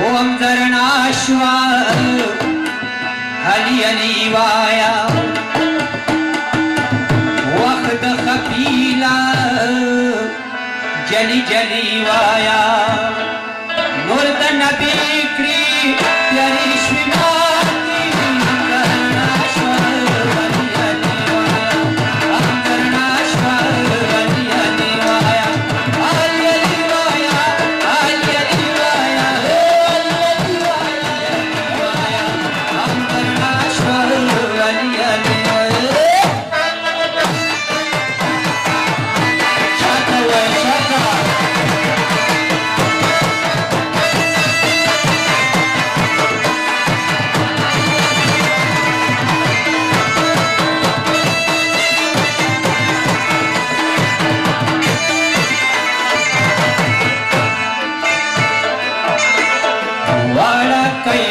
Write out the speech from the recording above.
ओम जरणाश्वा हली अली वाया वक्त खपीला जली जली वाया नूर नबी क्री प्यारी श्रीमाती जरणाश्वा हली अली वाया ओम जरणाश्वा हली अली वाया हली अली वाया हली अली वाया वाड़ा कई